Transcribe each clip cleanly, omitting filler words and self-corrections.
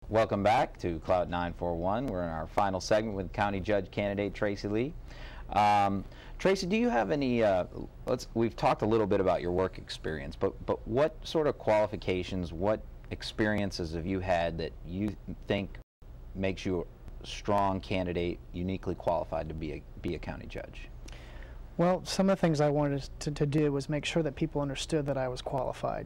Welcome back to Clout 941. We're in our final segment with County Judge candidate Tracy Lee. Tracy, do you have any, we've talked a little bit about your work experience, but what sort of qualifications, what experiences have you had that you think makes you a strong candidate, uniquely qualified to be a county judge? Well, some of the things I wanted to do was make sure that people understood that I was qualified.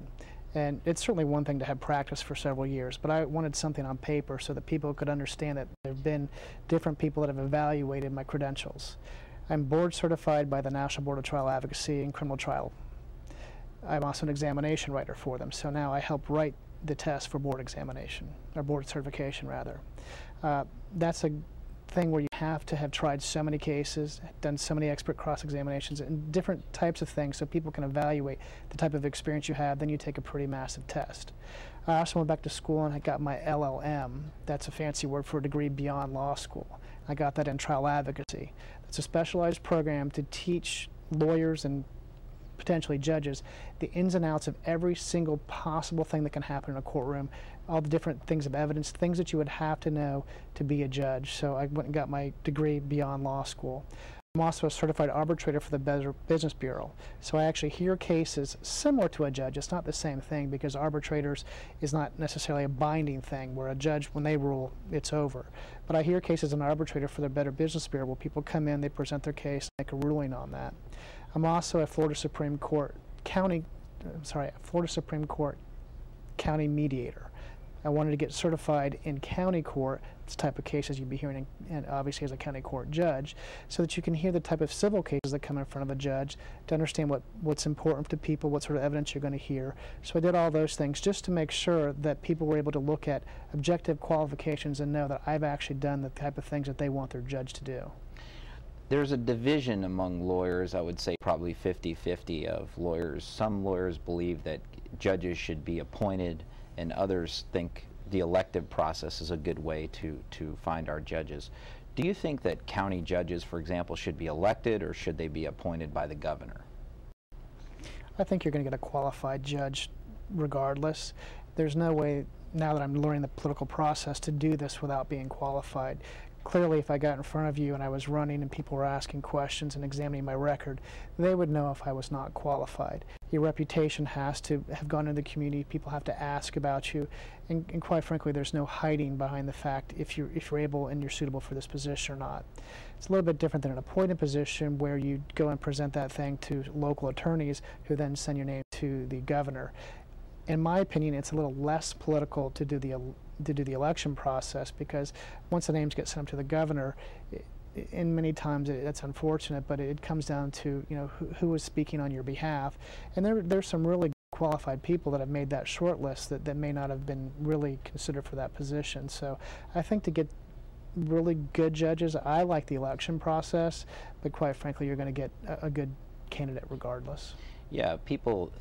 And it's certainly one thing to have practice for several years, but I wanted something on paper so that people could understand that there have been different people that have evaluated my credentials. I'm board certified by the National Board of Trial Advocacy and Criminal Trial. I'm also an examination writer for them, so now I help write the test for board examination, or board certification rather. That's a thing where you have to have tried so many cases, done so many expert cross-examinations and different types of things so people can evaluate the type of experience you have. Then you take a pretty massive test. I also went back to school and I got my LLM. That's a fancy word for a degree beyond law school. I got that in trial advocacy. It's a specialized program to teach lawyers and potentially judges the ins and outs of every single possible thing that can happen in a courtroom, all the different things of evidence, things that you would have to know to be a judge. So I went and got my degree beyond law school. I'm also a certified arbitrator for the Better Business Bureau. So I actually hear cases similar to a judge. It's not the same thing because arbitrators is not necessarily a binding thing where a judge, when they rule, it's over. But I hear cases as an arbitrator for the Better Business Bureau where people come in, they present their case, make a ruling on that. I'm also a Florida Supreme Court county mediator. I wanted to get certified in county court, this type of cases you'd be hearing, and obviously as a county court judge, so that you can hear the type of civil cases that come in front of a judge to understand what's important to people, what sort of evidence you're going to hear. So I did all those things just to make sure that people were able to look at objective qualifications and know that I've actually done the type of things that they want their judge to do. There's a division among lawyers, I would say probably 50-50 of lawyers. Some lawyers believe that judges should be appointed, and others think the elective process is a good way to find our judges. Do you think that county judges, for example, should be elected, or should they be appointed by the governor? I think you're going to get a qualified judge regardless. There's no way, now that I'm learning the political process, to do this without being qualified. Clearly, if I got in front of you and I was running and people were asking questions and examining my record, they would know if I was not qualified. Your reputation has to have gone into the community. People have to ask about you, and quite frankly, there's no hiding behind the fact if you're able and you're suitable for this position or not. It's a little bit different than an appointed position where you go and present that thing to local attorneys who then send your name to the governor. In my opinion, it's a little less political to do the election process, because once the names get sent up to the governor, and many times it's unfortunate, but it comes down to who is speaking on your behalf, and there's some really qualified people that have made that short list that may not have been really considered for that position. So I think to get really good judges, I like the election process, but quite frankly, you're going to get a good candidate regardless. Yeah, people,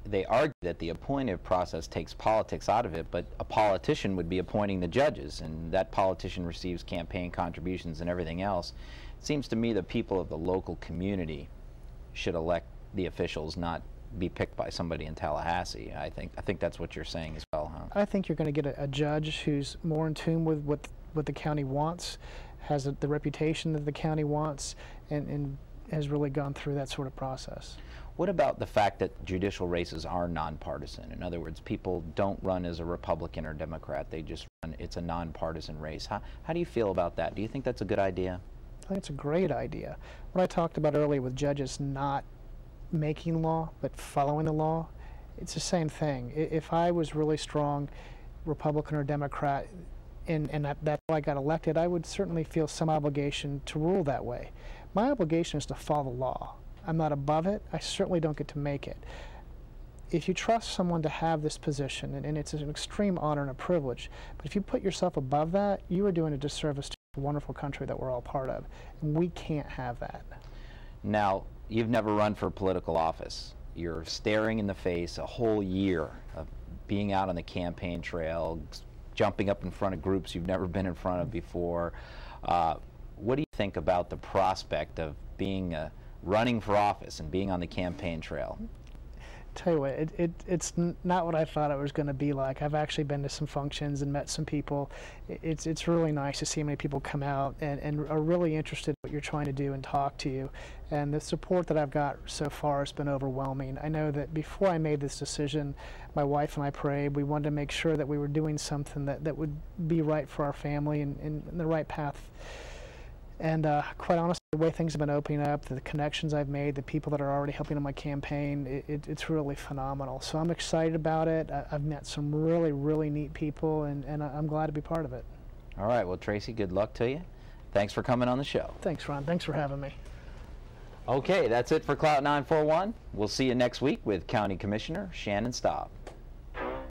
they argue that the appointive process takes politics out of it, but a politician would be appointing the judges, and that politician receives campaign contributions and everything else. It seems to me the people of the local community should elect the officials, not be picked by somebody in Tallahassee. I think that's what you're saying as well, huh? I think you're going to get a judge who's more in tune with what the county wants, has the reputation that the county wants, and has really gone through that sort of process. What about the fact that judicial races are nonpartisan? In other words, people don't run as a Republican or Democrat. They just run, it's a nonpartisan race. How do you feel about that? Do you think that's a good idea? I think it's a great idea. What I talked about earlier with judges not making law, but following the law, it's the same thing. If I was really strong Republican or Democrat, and that's why I got elected, I would certainly feel some obligation to rule that way. My obligation is to follow the law. I'm not above it. I certainly don't get to make it. If you trust someone to have this position, and it's an extreme honor and a privilege, but if you put yourself above that, you are doing a disservice to a wonderful country that we're all part of, and we can't have that. Now, you've never run for political office. You're staring in the face a whole year of being out on the campaign trail, jumping up in front of groups you've never been in front of before. What do you think about the prospect of being running for office and being on the campaign trail? Tell you what, it's not what I thought it was going to be like. I've actually been to some functions and met some people. It's really nice to see how many people come out and are really interested in what you're trying to do and talk to you. And the support that I've got so far has been overwhelming. I know that before I made this decision, my wife and I prayed. We wanted to make sure that we were doing something that would be right for our family and the right path. And quite honestly, the way things have been opening up, the connections I've made, the people that are already helping on my campaign, it's really phenomenal. So I'm excited about it. I've met some really, really neat people, and I'm glad to be part of it. All right. Well, Tracy, good luck to you. Thanks for coming on the show. Thanks, Ron. Thanks for having me. Okay, that's it for Clout 941. We'll see you next week with County Commissioner Shannon Staub.